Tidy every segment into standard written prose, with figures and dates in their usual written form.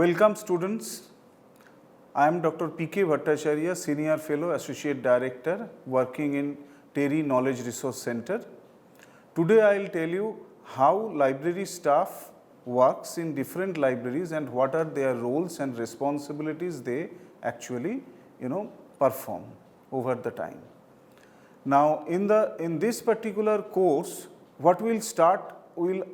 Welcome students. I am Dr. P.K. Bhattacharya, Senior Fellow, Associate Director working in TERI Knowledge Resource Center. Today I will tell you how library staff works in different libraries and what are their roles and responsibilities they actually perform over the time. Now in this particular course, what we will start, we will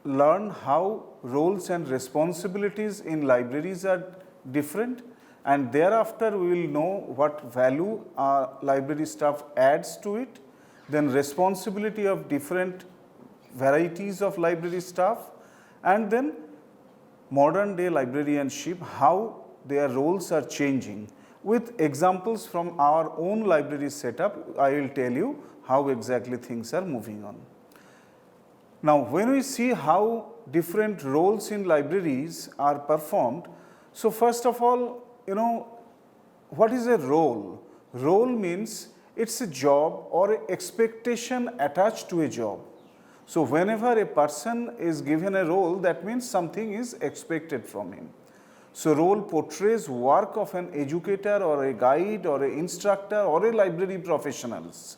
learn how roles and responsibilities in libraries are different, and thereafter we will know what value library staff adds to it, then responsibility of different varieties of library staff, and then modern day librarianship, how their roles are changing. With examples from our own library setup, I will tell you how exactly things are moving on. Now, when we see how different roles in libraries are performed, so first of all, what is a role? Role means it's a job or an expectation attached to a job. So whenever a person is given a role, that means something is expected from him. So role portrays work of an educator or a guide or an instructor or a library professionals.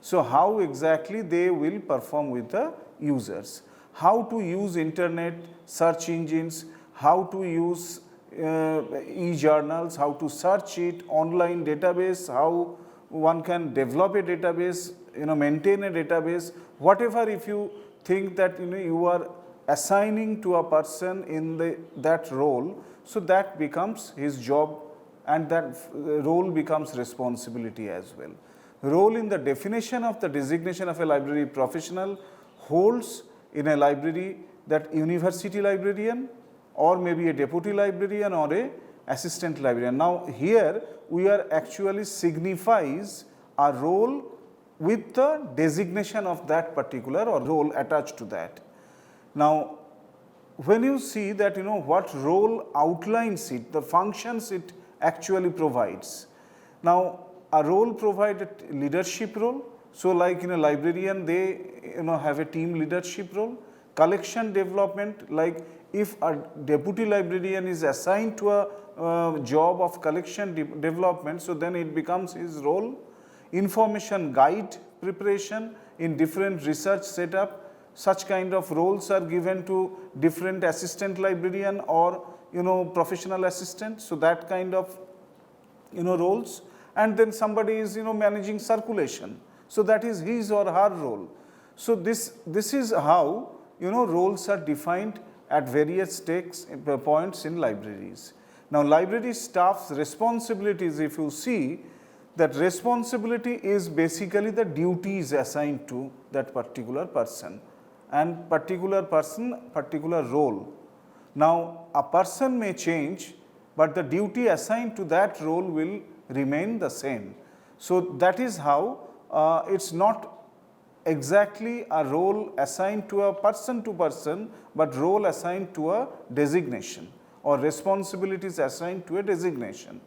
So how exactly they will perform with the users? How to use internet, search engines, how to use e-journals, how to search it, online database, how one can develop a database, maintain a database, whatever. If you think that you are assigning to a person in that role, so that becomes his job and that role becomes responsibility as well. Role in the definition of the designation of a library professional holds in a library that university librarian or maybe a deputy librarian or a assistant librarian. Now here we are actually signifies a role with the designation of that particular or role attached to that. Now when you see that what role outlines it, the functions it actually provides. Now a role provided leadership role. So like librarian, they have a team leadership role. Collection development, like if a deputy librarian is assigned to a job of collection development, so then it becomes his role. Information guide preparation in different research setup, such kind of roles are given to different assistant librarian or professional assistant. So that kind of roles. And then somebody is managing circulation, so that is his or her role. So this is how roles are defined at various points in libraries. Now library staff's responsibilities, if you see, that responsibility is basically the duties assigned to that particular person, and particular person, particular role. Now a person may change, but the duty assigned to that role will remain the same. So that is how it's not exactly a role assigned to a person, but role assigned to a designation or responsibilities assigned to a designation.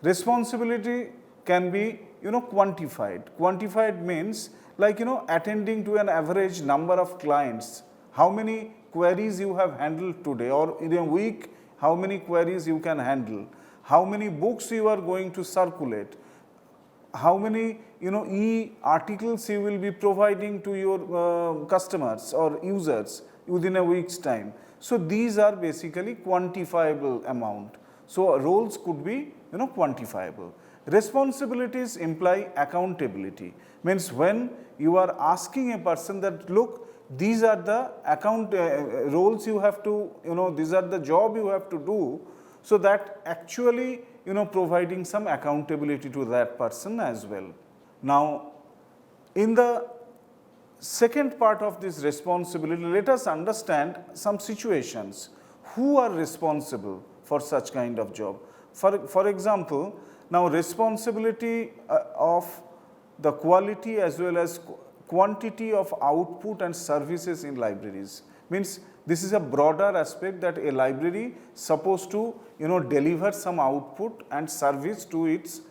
Responsibility can be quantified. Quantified means like attending to an average number of clients. How many queries you have handled today, or in a week how many queries you can handle, how many books you are going to circulate, how many e-articles you will be providing to your customers or users within a week's time. So these are basically quantifiable amount. So roles could be quantifiable. Responsibilities imply accountability. Means when you are asking a person that look, these are the roles you have to, these are the job you have to do, so that actually providing some accountability to that person as well. Now in the second part of this responsibility, let us understand some situations. Who are responsible for such kind of job? For example, now responsibility of the quality as well as quantity of output and services in libraries. Means this is a broader aspect that a library supposed to deliver some output and service to its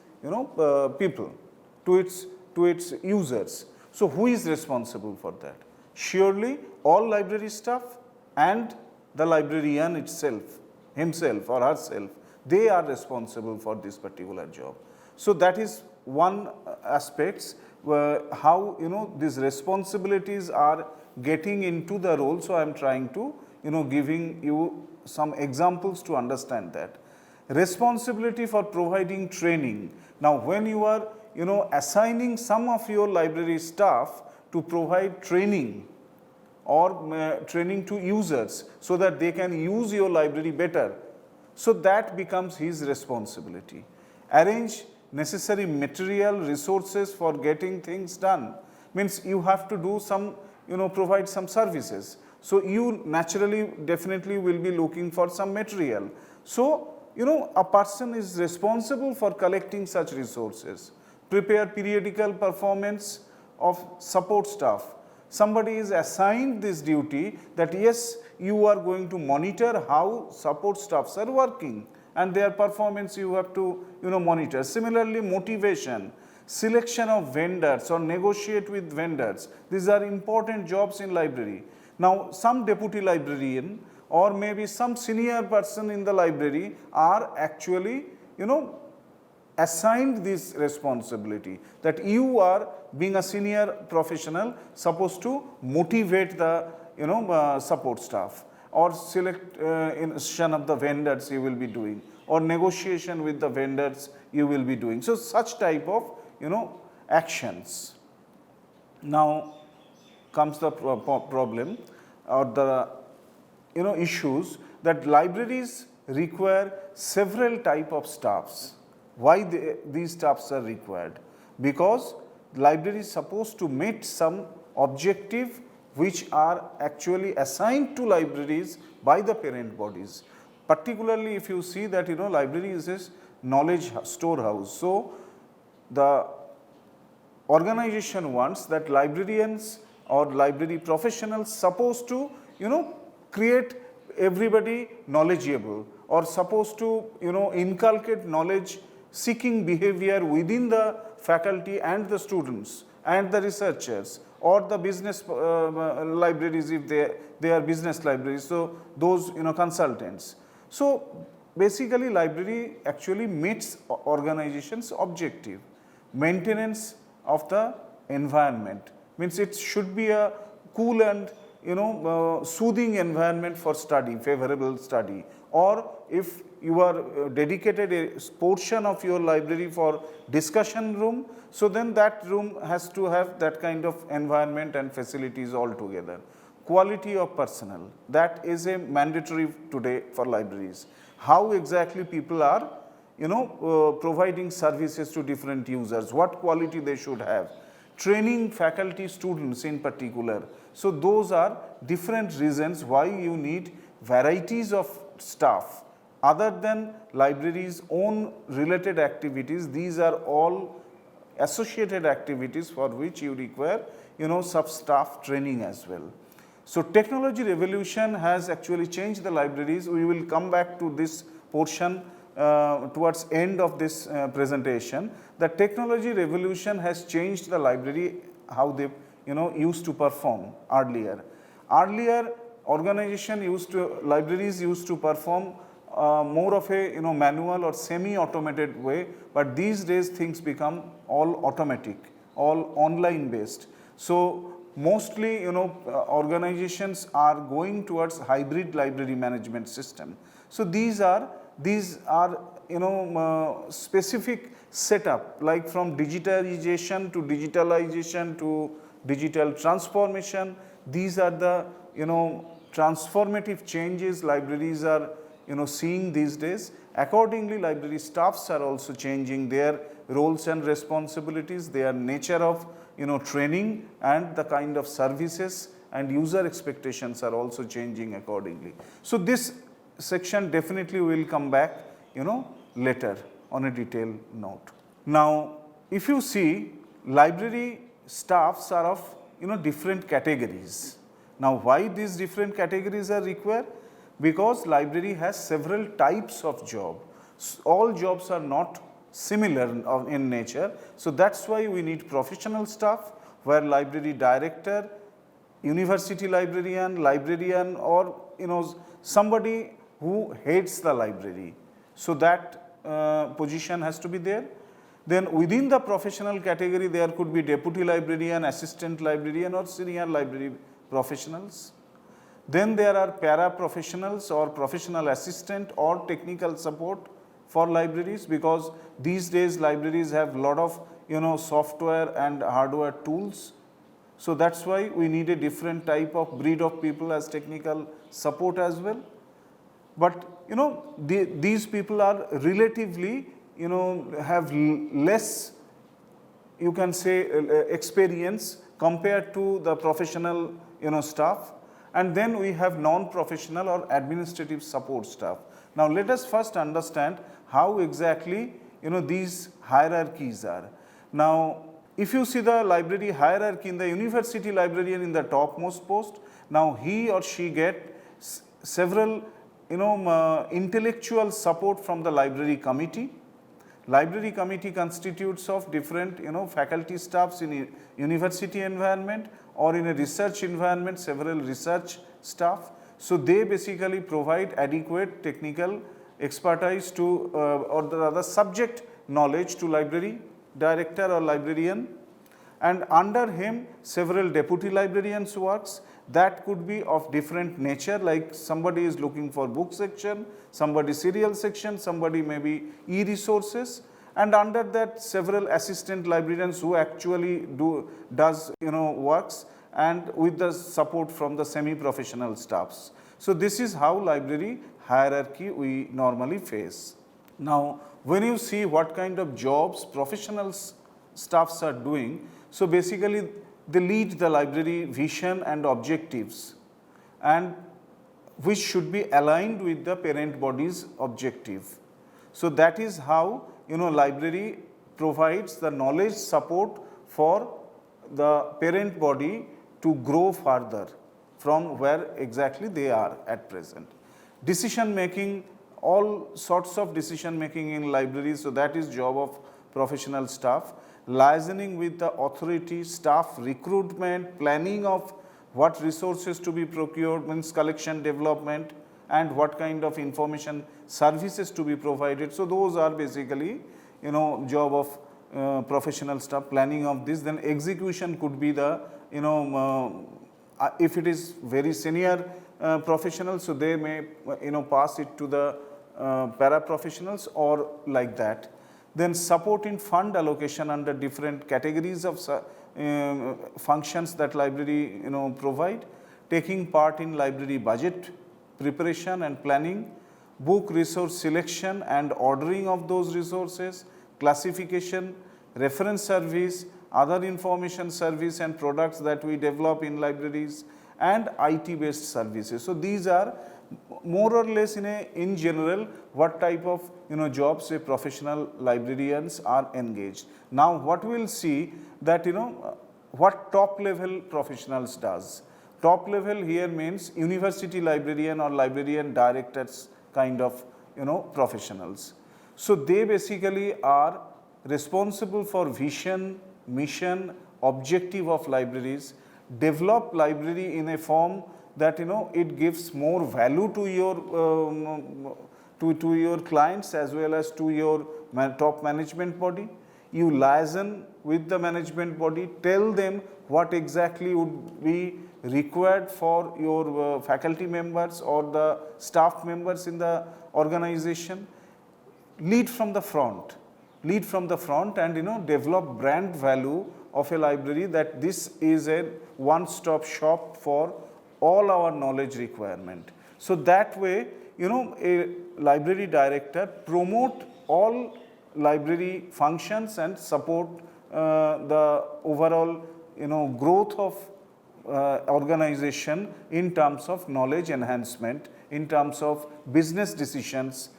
people, to its users. So who is responsible for that? Surely all library staff and the librarian itself. himself or herself, they are responsible for this particular job. So that is one aspects how these responsibilities are getting into the role. So I am trying to giving you some examples to understand that. Responsibility for providing training. Now when you are assigning some of your library staff to provide training or training to users so that they can use your library better, so that becomes his responsibility. Arrange necessary material resources for getting things done, means you have to do some provide some services. So you naturally definitely will be looking for some material. So a person is responsible for collecting such resources. Prepare periodical performance of support staff. Somebody is assigned this duty that yes, you are going to monitor how support staffs are working and their performance you have to monitor. Similarly, motivation, selection of vendors or negotiate with vendors. These are important jobs in library. Now some deputy librarian or maybe some senior person in the library are actually assigned this responsibility, that you are being a senior professional supposed to motivate the support staff, or selection of the vendors you will be doing, or negotiation with the vendors you will be doing. So such type of actions. Now comes the problem or the issues that libraries require several type of staffs. Why these staffs are required? Because library is supposed to meet some objective which are actually assigned to libraries by the parent bodies. Particularly if you see that library is a knowledge storehouse. So the organization wants that librarians or library professionals supposed to create everybody knowledgeable, or supposed to inculcate knowledge seeking behavior within the faculty and the students and the researchers, or the business libraries if they are business libraries, so those consultants. So basically library actually meets organization's objective. Maintenance of the environment, means it should be a cool and soothing environment for study, favorable study. Or if you are dedicated a portion of your library for discussion room, so then that room has to have that kind of environment and facilities altogether. Quality of personnel, that is a mandatory today for libraries. How exactly people are providing services to different users, what quality they should have. Training faculty, students in particular. So those are different reasons why you need varieties of staff. Other than libraries' own related activities, these are all associated activities for which you require sub-staff training as well. So technology revolution has actually changed the libraries. We will come back to this portion towards end of this presentation. The technology revolution has changed the library, how they used to perform earlier. Earlier libraries used to perform more of a manual or semi-automated way, but these days things become all automatic, all online based. So mostly organizations are going towards hybrid library management system. So these are specific setup, like from digitization to digitalization to digital transformation. These are the transformative changes libraries are seeing these days. Accordingly, library staffs are also changing their roles and responsibilities, their nature of training, and the kind of services and user expectations are also changing accordingly. So this section definitely will come back later on a detailed note. Now if you see, library staffs are of different categories. Now why these different categories are required? Because library has several types of job. All jobs are not similar in nature. So that's why we need professional staff, where library director, university librarian, or somebody who heads the library. So that position has to be there. Then within the professional category, there could be deputy librarian, assistant librarian or senior library professionals. Then there are para-professionals or professional assistant or technical support for libraries, because these days libraries have lot of software and hardware tools. So that's why we need a different type of breed of people as technical support as well. But these people are relatively have less, you can say, experience compared to the professional staff. And then we have non-professional or administrative support staff. Now let us first understand how exactly these hierarchies are. Now if you see the library hierarchy, in the university librarian in the topmost post, now he or she get several intellectual support from the library committee. Library committee constitutes of different faculty staffs in a university environment or in a research environment, several research staff. So they basically provide adequate technical expertise to or the other subject knowledge to library director or librarian, and under him several deputy librarians works. That could be of different nature, like somebody is looking for book section, somebody serial section, somebody maybe e-resources, and under that several assistant librarians who actually does works, and with the support from the semi-professional staffs. So this is how library hierarchy we normally face. Now when you see what kind of jobs professional staffs are doing, so basically they lead the library vision and objectives, and which should be aligned with the parent body's objective. So that is how library provides the knowledge support for the parent body to grow further from where exactly they are at present. Decision making, all sorts of decision making in libraries, so that is job of professional staff. Liaising with the authority, staff recruitment, planning of what resources to be procured, means collection development, and what kind of information services to be provided. So those are basically job of professional staff, planning of this. Then execution could be the if it is very senior professional, so they may pass it to the para-professionals or like that. Then support in fund allocation under different categories of functions that library provide, taking part in library budget preparation and planning, book resource selection and ordering of those resources, classification, reference service, other information service and products that we develop in libraries, and IT based services. So these are more or less in general what type of jobs a professional librarians are engaged. Now what we will see that what top level professionals does. Top level here means university librarian or librarian directors kind of professionals. So they basically are responsible for vision, mission, objective of libraries, develop library in a form that it gives more value to your to your clients as well as to your top management body. You liaison with the management body, tell them what exactly would be required for your faculty members or the staff members in the organization. Lead from the front and develop brand value of a library, that this is a one-stop shop for all our knowledge requirement. So that way a library director promote all library functions and support the overall growth of organization in terms of knowledge enhancement, in terms of business decisions,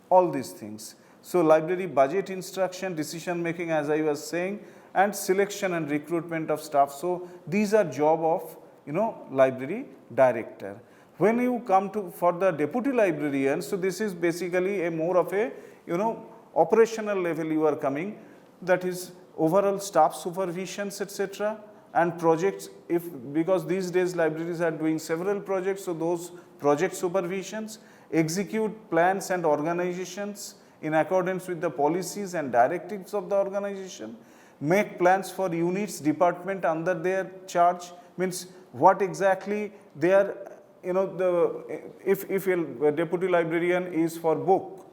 all these things. So library budget instruction, decision making, as I was saying, and selection and recruitment of staff. So these are job of library director. When you come to for the deputy librarian, so this is basically a more of a operational level you are coming, that is overall staff supervisions, etc. and projects, because these days libraries are doing several projects, so those project supervisions, execute plans and organizations in accordance with the policies and directives of the organization, make plans for units, department under their charge, means what exactly they are, if a deputy librarian is for book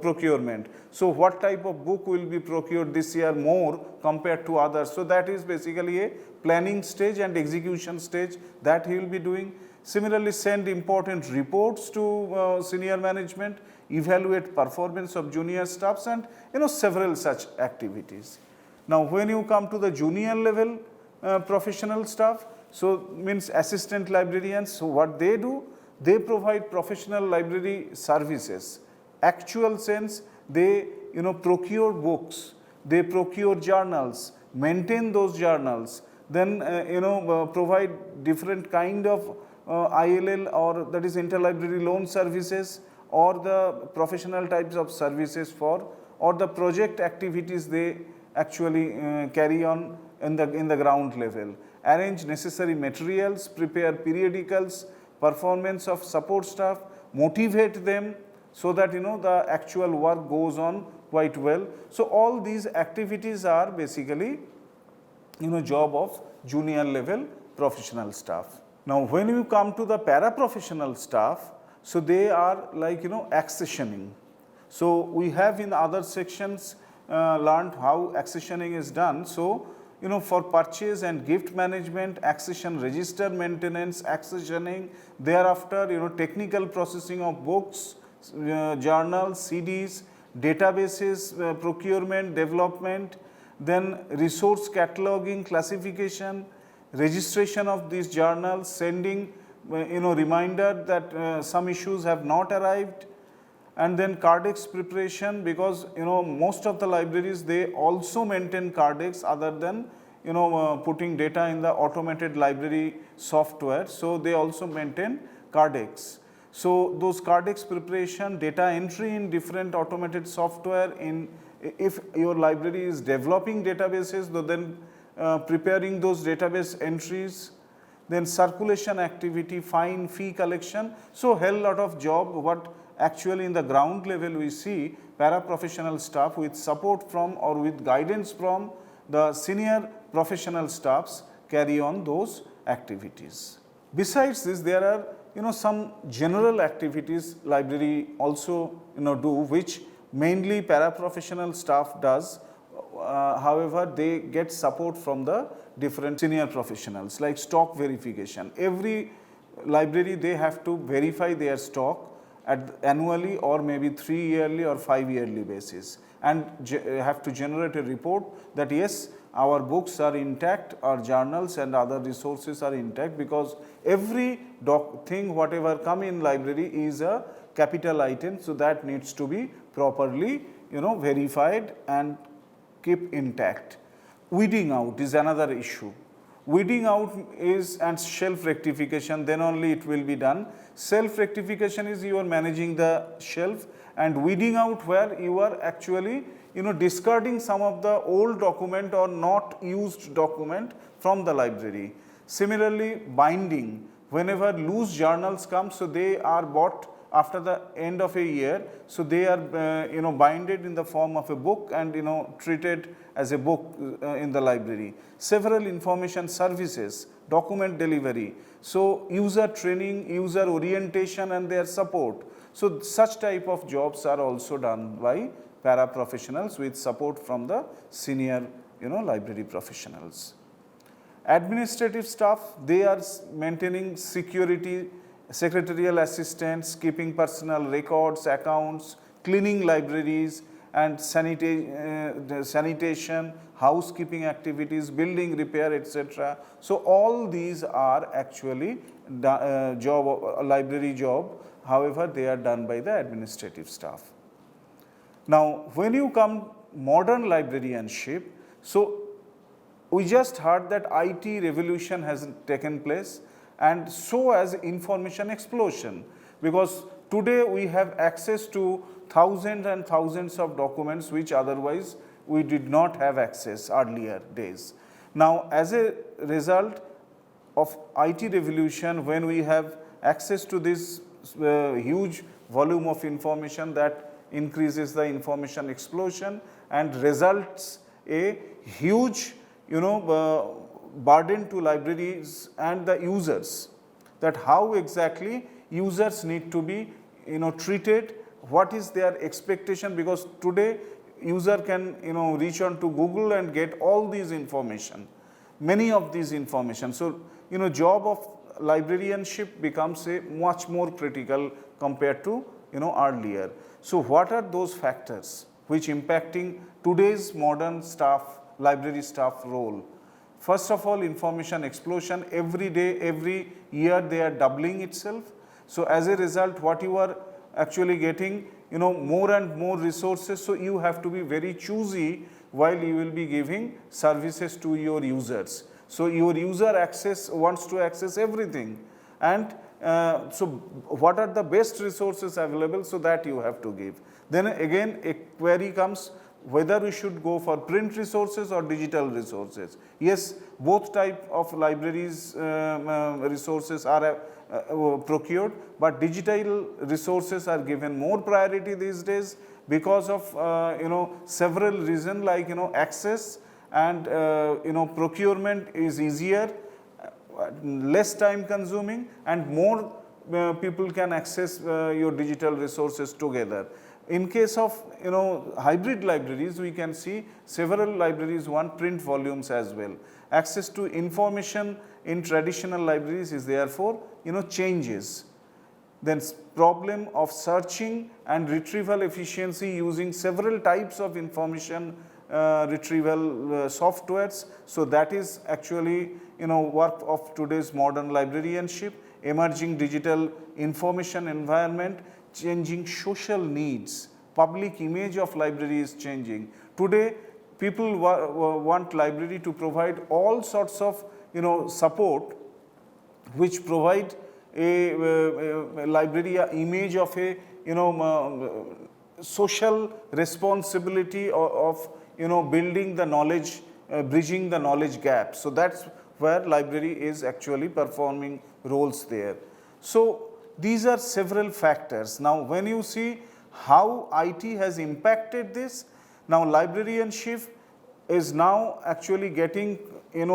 procurement, so what type of book will be procured this year more compared to others. So that is basically a planning stage and execution stage that he will be doing. Similarly, send important reports to senior management, evaluate performance of junior staffs, and several such activities. Now, when you come to the junior level professional staff, so means assistant librarians, so what they do, they provide professional library services. Actual sense, they procure books, they procure journals, maintain those journals, then provide different kind of ILL, or that is interlibrary loan services, or the professional types of services for, or the project activities they actually carry on in the ground level. Arrange necessary materials, prepare periodicals, performance of support staff, motivate them, so that the actual work goes on quite well. So all these activities are basically job of junior level professional staff. Now, when you come to the paraprofessional staff, so they are like accessioning. So we have in other sections learned how accessioning is done. So for purchase and gift management, accession register maintenance, accessioning, thereafter technical processing of books, journals, CDs, databases, procurement, development, then resource cataloging, classification, registration of these journals, sending reminder that some issues have not arrived, and then Cardex preparation, because most of the libraries, they also maintain Cardex other than putting data in the automated library software. So they also maintain Cardex. So those Cardex preparation, data entry in different automated software, if your library is developing databases, then preparing those database entries, then circulation activity, fine, fee collection. So hell lot of job what actually in the ground level we see paraprofessional staff with support from or with guidance from the senior professional staffs carry on those activities. Besides this, there are some general activities library also do, which mainly paraprofessional staff does. However, they get support from the different senior professionals, like stock verification. Every library, they have to verify their stock at annually or maybe 3 yearly or 5 yearly basis, and have to generate a report that yes, our books are intact, our journals and other resources are intact, because every thing whatever come in library is a capital item, so that needs to be properly verified and keep intact. Weeding out is another issue. Weeding out is and shelf rectification, then only it will be done. Self rectification is you are managing the shelf, and weeding out where you are actually discarding some of the old document or not used document from the library. Similarly, binding, whenever loose journals come, so they are bought after the end of a year, so they are binded in the form of a book and treated as a book in the library. Several information services, document delivery, so user training, user orientation and their support. So such type of jobs are also done by paraprofessionals with support from the senior library professionals. Administrative staff, they are maintaining security, secretarial assistants, keeping personal records, accounts, cleaning libraries and sanitation, housekeeping activities, building repair, etc. So all these are actually library job, however they are done by the administrative staff. Now, when you come modern librarianship, so we just heard that IT revolution has taken place, and so has information explosion, because today we have access to thousands and thousands of documents which otherwise we did not have access earlier days. Now, as a result of IT revolution, when we have access to these huge volume of information that increases the information explosion and results a huge burden to libraries and the users, that how exactly users need to be treated, what is their expectation, because today user can reach on to Google and get all these information, many of these information. So job of librarianship becomes a much more critical compared to earlier. So what are those factors which impacting today's modern staff, library staff role? First of all, information explosion. Every day, every year they are doubling itself. So as a result, what you are actually getting more and more resources, so you have to be very choosy while you will be giving services to your users. So your user wants to access everything, and so what are the best resources available, so that you have to give. Then again a query comes whether we should go for print resources or digital resources. Yes, both type of libraries resources are procured, but digital resources are given more priority these days because of several reasons, like access and procurement is easier, less time consuming, and more people can access your digital resources together. In case of hybrid libraries, we can see several libraries want print volumes as well. Access to information in traditional libraries is therefore changes. Then problem of searching and retrieval efficiency using several types of information retrieval softwares. So that is actually work of today's modern librarianship. Emerging digital information environment, changing social needs, public image of library is changing. Today people want library to provide all sorts of support which provide a library image of a social responsibility of building the knowledge, bridging the knowledge gap. So that's where library is actually performing roles there. So these are several factors. Now when you see how IT has impacted this, now librarianship is now actually getting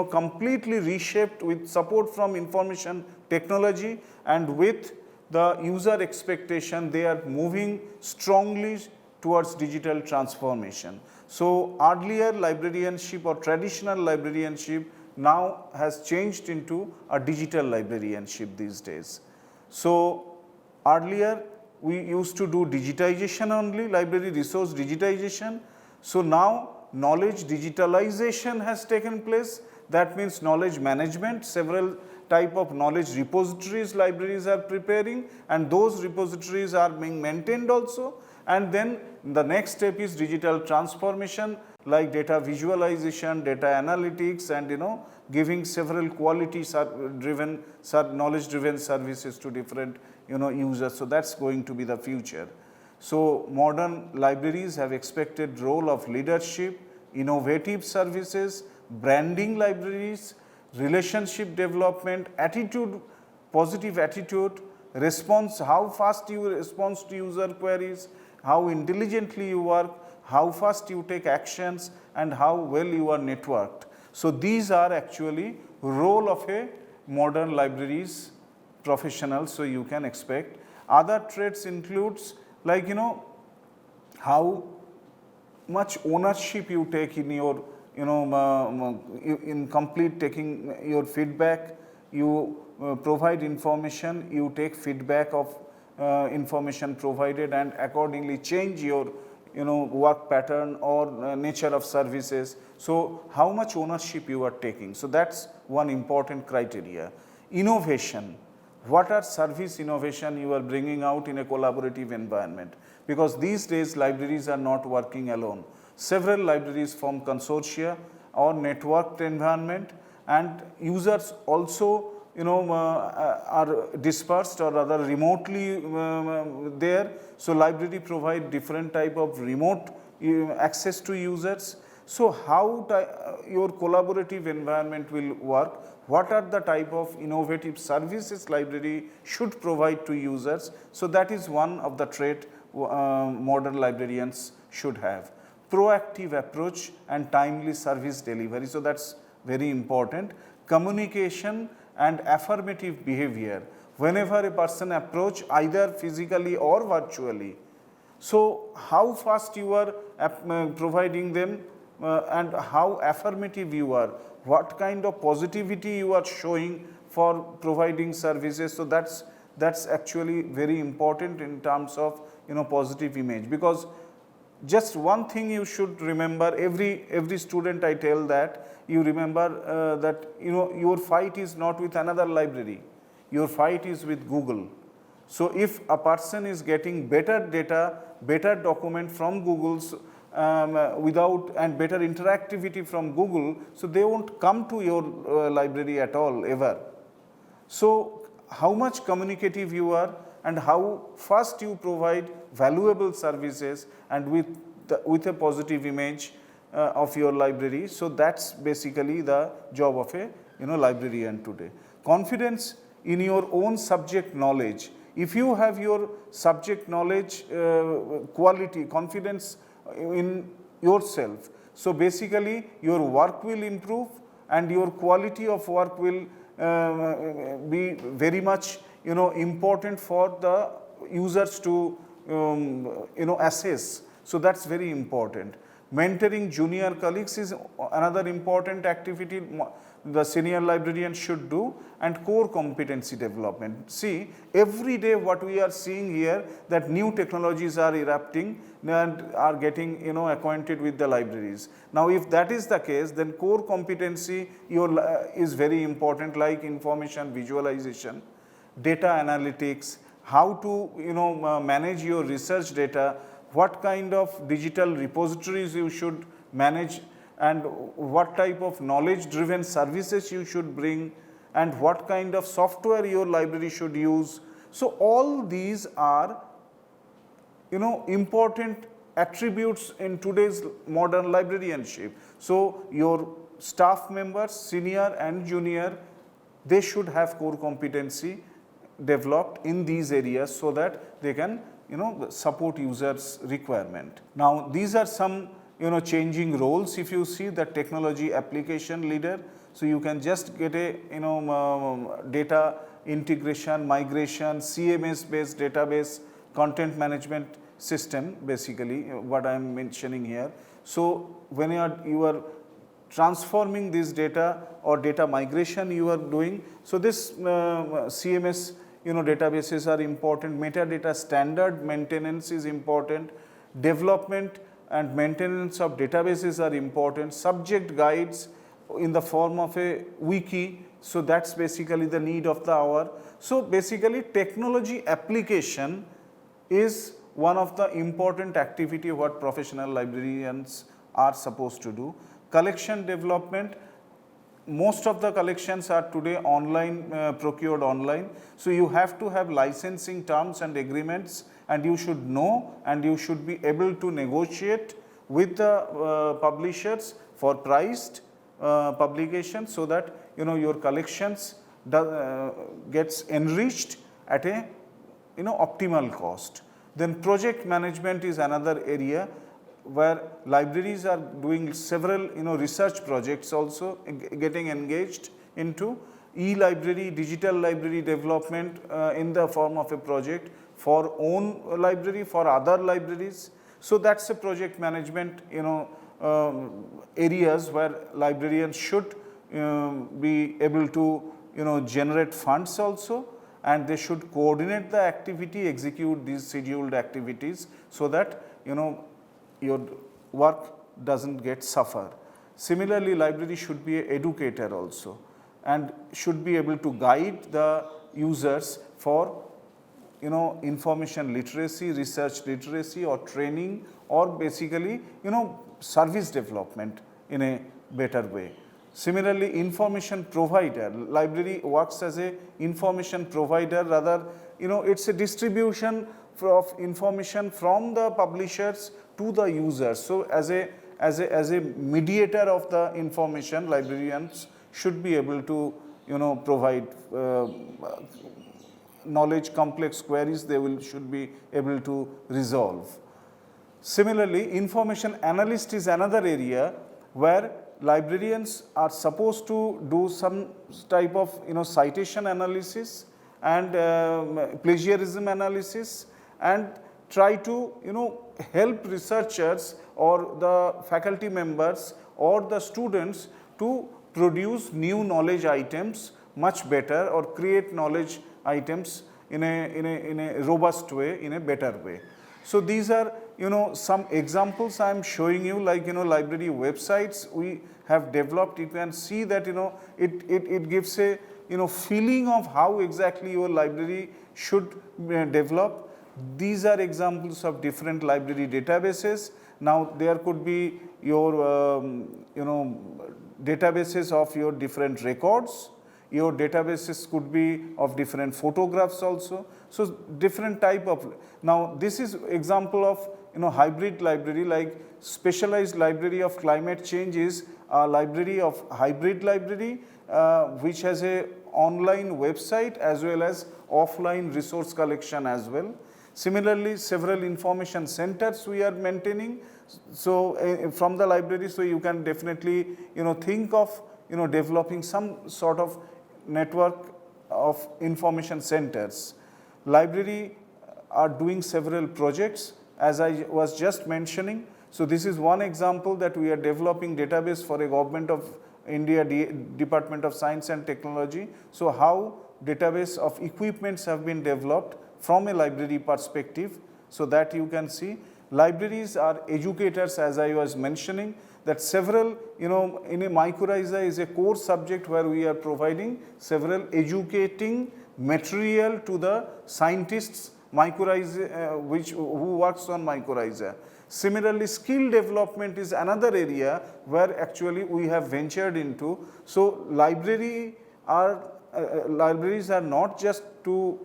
completely reshaped with support from information technology, and with the user expectation they are moving strongly towards digital transformation. So earlier librarianship or traditional librarianship now has changed into a digital librarianship these days. So earlier we used to do digitization only, library resource digitization. So now knowledge digitalization has taken place. That means knowledge management, several type of knowledge repositories libraries are preparing, and those repositories are being maintained also. And then the next step is digital transformation, like data visualization, data analytics, and giving several quality driven knowledge driven services to different users. So that's going to be the future. So modern libraries have expected role of leadership, innovative services, branding libraries, relationship development, attitude, positive attitude, response, how fast you respond to user queries, how intelligently you work, how fast you take actions, and how well you are networked. So these are actually role of a modern libraries professional. So you can expect other traits includes like how much ownership you take in your in complete taking your feedback, you provide information, you take feedback of information provided and accordingly change your work pattern or nature of services. So how much ownership you are taking. So that's one important criteria. Innovation. What are service innovation you are bringing out in a collaborative environment? Because these days libraries are not working alone. Several libraries form consortia or networked environment, and users also are dispersed or rather remotely there. So library provide different type of remote access to users. So how your collaborative environment will work, what are the type of innovative services library should provide to users. So that is one of the trait modern librarians should have. Proactive approach and timely service delivery, so that's very important. Communication and affirmative behavior, whenever a person approach either physically or virtually. So how fast you are providing them and how affirmative you are, what kind of positivity you are showing for providing services. So that's actually very important in terms of positive image, because just one thing you should remember, every student I tell that, you remember that your fight is not with another library, your fight is with Google. So if a person is getting better data, better document from Google's without and better interactivity from Google, so they won't come to your library at all ever. So how much communicative you are and how fast you provide valuable services and with a positive image of your library. So that's basically the job of a librarian today. Confidence in your own subject knowledge. If you have your subject knowledge quality, confidence in yourself, so basically your work will improve and your quality of work will be very much important for the users to assess. So that's very important. Mentoring junior colleagues is another important activity the senior librarian should do, and core competency development. See, every day what we are seeing here, that new technologies are erupting and are getting acquainted with the libraries. Now if that is the case, then core competency is very important, like information visualization, data analytics, how to manage your research data, what kind of digital repositories you should manage, and what type of knowledge driven services you should bring, and what kind of software your library should use. So all these are important attributes in today's modern librarianship. So your staff members, senior and junior, they should have core competency developed in these areas so that they can support users' requirement. Now these are some changing roles. If you see the technology application leader, so you can just get a data integration, migration, CMS based database, content management system, basically what I am mentioning here. So when you are transforming this data or data migration you are doing, so this CMS databases are important, metadata standard maintenance is important, development and maintenance of databases are important, subject guides in the form of a wiki, so that's basically the need of the hour. So basically technology application is one of the important activity what professional librarians are supposed to do. Collection development, most of the collections are today online, procured online. So you have to have licensing terms and agreements, and you should know and you should be able to negotiate with the publishers for priced publication, so that your collections gets enriched at a optimal cost. Then project management is another area where libraries are doing several research projects, also getting engaged into e-library, digital library development in the form of a project for own library, for other libraries. So that's a project management areas where librarians should be able to generate funds also, and they should coordinate the activity, execute these scheduled activities, so that your work doesn't get suffer. Similarly, library should be an educator also, and should be able to guide the users for information literacy, research literacy, or training, or basically service development in a better way. Similarly, information provider, library works as a information provider, rather it's a distribution of information from the publishers to the users. So as a as a mediator of the information, librarians should be able to provide knowledge complex queries they should be able to resolve. Similarly, information analyst is another area where librarians are supposed to do some type of citation analysis and plagiarism analysis, and try to help researchers or the faculty members or the students to produce new knowledge items much better, or create knowledge items in a robust way, in a better way. So these are some examples I am showing you, like library websites we have developed. You can see that it gives a feeling of how exactly your library should develop. These are examples of different library databases. Now there could be your databases of your different records. Your databases could be of different photographs also. So different type of, now this is example of hybrid library, like specialized library of climate change is a library of hybrid library which has a online website as well as offline resource collection as well. Similarly, several information centers we are maintaining. So from the library, so you can definitely think of developing some sort of network of information centers. Library are doing several projects as I was just mentioning. So this is one example that we are developing database for a Government of India Department of Science and Technology. So how database of equipments have been developed from a library perspective, so that you can see. Libraries are educators, as I was mentioning, that several, in a mycorrhiza is a core subject where we are providing several educating material to the scientists mycorrhiza, who works on mycorrhiza. Similarly, skill development is another area where actually we have ventured into. So libraries are not just to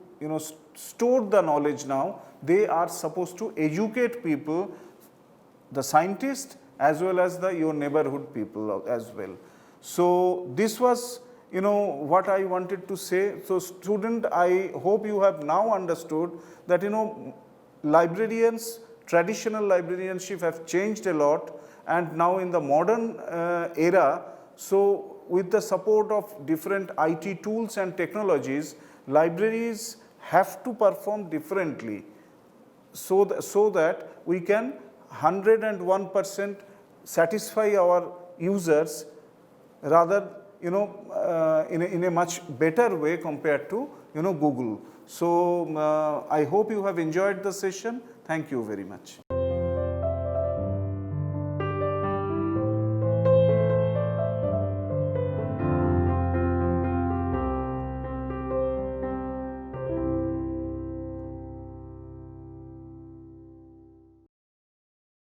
store the knowledge now, they are supposed to educate people, the scientists as well as your neighborhood people as well. So this was what I wanted to say. So student, I hope you have now understood that librarians, traditional librarianship have changed a lot, and now in the modern era, so with the support of different IT tools and technologies, libraries have to perform differently, so that we can 101% satisfy our users, rather in a much better way compared to Google. So I hope you have enjoyed the session. Thank you very much.